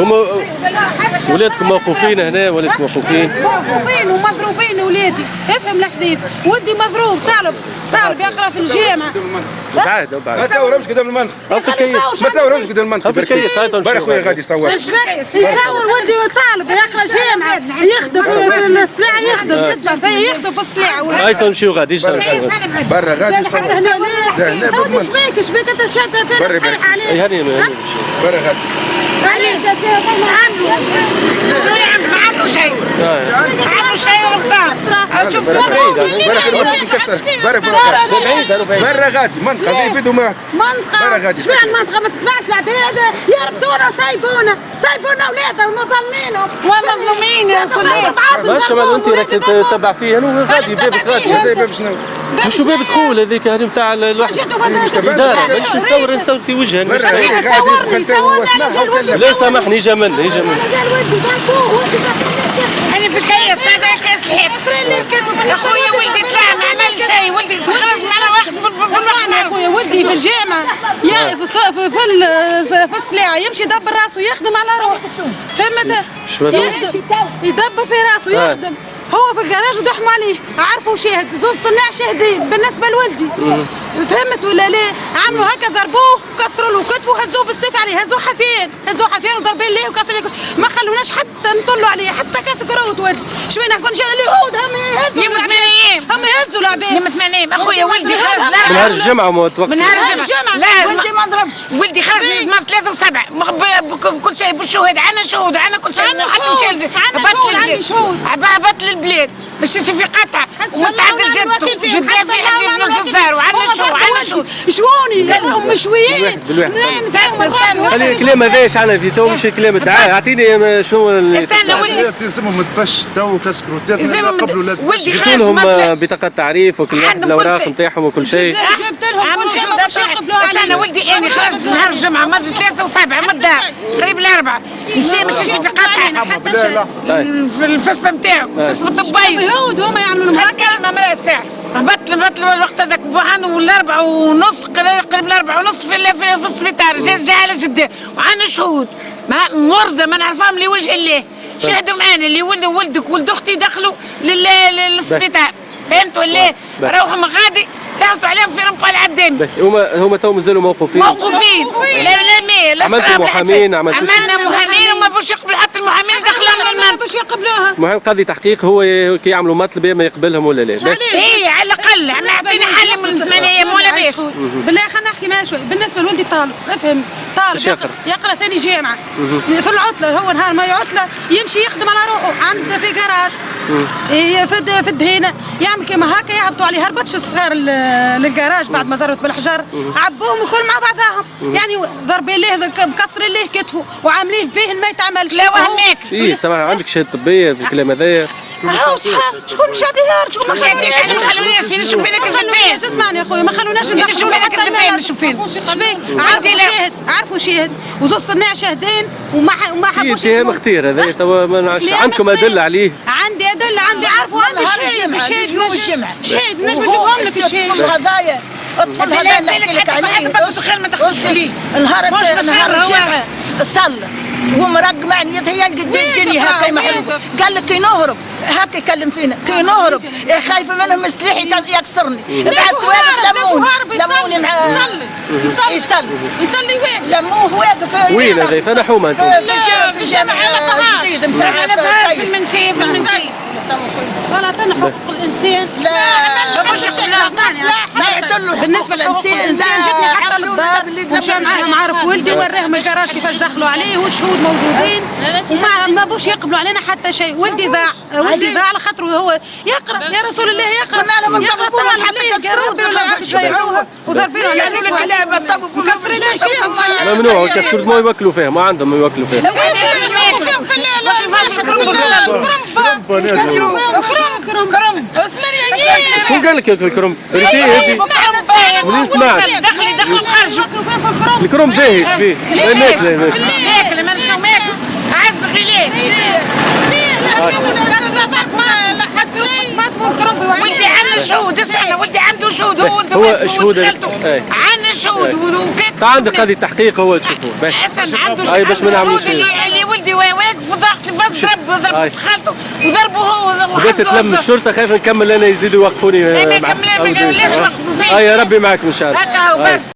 هما ولادكم موقوفين هنا؟ ولادكم موقوفين ومضروبين ولادي. افهم الحديث، ولدي مضروب طالب يقرا في الجامعه. بعد ما تصورهمش قدام المنطقه. ما تصورهمش قدام المنطقه. في الكيس برا خويا غادي يصور. يصور ولدي طالب يقرا جامعه، يخدم في السلعه، يخدم في السلعه. هاي نمشيو غادي. ايش نمشيو برا غادي يصور. حتى هنا لا ايش بيك انت شاده فين تحرق عليه؟ اي هاني برا غادي. معليش ما عنده شيء. شوف برا غادي منطقه في بيدو منطقه. برا غادي. شبيه المنطقه ما تسمعش العباد يربطونا سايبونا اولادنا ومظلمينهم ومظلومين يا صليب. ماشي ما انت راك تتبع فيه انا غادي بابك غادي. هذا باب شنو؟ مش باب دخول هذيك هذه نتاع الواحد الاداره. باش نصور في وجهها. لا سامحني جمل انا في الكيس هذا كاس الحب. يا خويا ولدي طلع ما عمل شيء، ولدي خرج معنا واحد بالرحمه. يا خويا ولدي في الجامعه في السلاعه يمشي يدبر راسه يخدم على روحه. فهمت؟ يدبر في راسه يخدم. هو في الجراج ودحموا عليه، عرفوا شاهد، زوج صناع شاهدين بالنسبه لولدي. فهمت ولا لا؟ عملوا هكا ضربوه، كسروا له كتفه، هزوه بالسيف عليه، هزوه حافين وضربين ليه وكسروا ليه، ما خلوناش حتى نطلوا عليه، حتى كاس كروت ولد. شبينا كون جانا اليهود هم يهزوا يوم الثمانية هم يهزوا العباد. يوم الثمانية اخويا ولدي خرج من نهار الجمعه ما توقف. من نهار الجمعة. لا ولدي ما ضربش. ولدي خرج من نهار 3 و7 كل شيء بالشهود، عنا شهود، عنا كل شيء. عندي شهود. هبط للبلاد باش في قطع ومتعدل جدة في حد من الجزائر وعندنا شو شوني راهم مشويين. خلي الكلام هذا ايش عنا في تو مش كلام دعاء. اعطيني شنو استنى ولدي يلزمهم تبش تو كسكروتات قبل ولاد. جبتوا لهم بطاقة تعريف وكل واحد الاوراق نتاعهم وكل شيء. جبت لهم كل شيء ما باش يقبلوا عليه. استنى ولدي انا خرجت نهار الجمعة مد 3 و7 مدة قريب ل4 مشي في قطع في الفصل نتاعو الفصل الطبي. اليهود هما يعملوا لهم هكا ما مرة ساعة. هبط الوقت هذاك بوحان وال4:30 قريب ل4:30 في السبيطار. جا على جدة وعنا شهود مرضى ما نعرفهم لوجه الله. شاهدوا معانا اللي ولدك ولد اختي دخلوا للسبيطار. فهمت ولا؟ روحوا غادي دعسوا عليهم في رمبا العدامي. هما تو مازالوا موقوفين. لا عملتوا محامين؟ عملنا محامين وما باش يقبلوا حتى المحامين دخلوا من المنطقه باش يقبلوها. المهم قاضي تحقيق هو كي يعملوا مطلب ما يقبلهم ولا لا؟ هي على الاقل اعطيني حل من 8 ايام ولا باس. بالله خلينا نحكي معاه شوي. بالنسبه لولدي طالب، افهم، طالب يقرا ثاني جامعه في العطله. هو نهار ما عطله يمشي يخدم على روحه عنده في جراج في الدهينه، يعمل كيما هكا يهبطوا عليه. هربتش الصغار للجراج بعد ما ضربت بالحجر، عبوهم الكل مع بعضهم. يعني ضربين ليه مكسرين ليه كتفه وعاملين فيه ما يتعملش. لا وهماك اي سامح عندك شهاده طبيه في الكلام هذايا؟ شكون مش هذه شكون ما خلوناش ما خلوناش نشوف فينا كذبان. اسمعني يا خويا ما خلوناش نشوف فينا كذبان. نشوف فينا عرفوا شاهد وزوج صناع شاهدين وما حبوش اتهام اختير هذا تو ما نعرفش. عندكم ادله عليه؟ عندي ادله عارفوا عندي شهيد يوم الجمعة شهيد نجم نجيبهم لك الشهيد. الغذايا الطفل هذا اللي نحكي لك عليه ما تخافش لي نهار الجمعة صلى ومرقمع نيتها هي قد الدنيا هكا محلوب. قال لك كي نهرب هكا يكلم فينا كي نهرب خايفه منهم السلاح يكسرني. بعد واقف لموني معاه يصلي وين لموه واقف وين هذا فنحومه انتم في جامع جديد نتاع في المنشيه غلط. انا حقوق الانسان لا يعتلوا بالنسبه للانسان. جبني حتى للدار ومشى معاهم عارف ولدي وراهم الجراج كيفاش دخلوا عليه والشهود موجودين وما بوش يقبلوا علينا حتى شيء. ولدي ضاع على خاطره هو يقرا يا رسول الله يقرا. كنا لما نضربوهم حتى كسروه وضربينه قالوا لك لا بطبوا ممنوع كسكرت ما يوكلوا فيها ما عندهم ما يوكلوا فيها. كرم شكون قال لك ياكل الكرم؟ منين سمعت؟ دخلوا خرجوا الكرم باهي فيه ما ماكله ماكله ما نشوف ماكله عز غليل. ولدي عنده شهود. اسمع ولدي عنده شهود. هو شهود عن وعندي شهود وكيك عندك قضية تحقيق هو تشوفوه حسن عنده هاي باش ما نعملوش شهود اللي ولدي واقف ضغط الفاس ضرب خالته وضربه هو بدات تلم الشرطة خايف نكمل انا يزيدوا يوقفوني انا كمل ما قاليش وقفوا فيه يا ربي معك ان شاء الله. هكا هو بس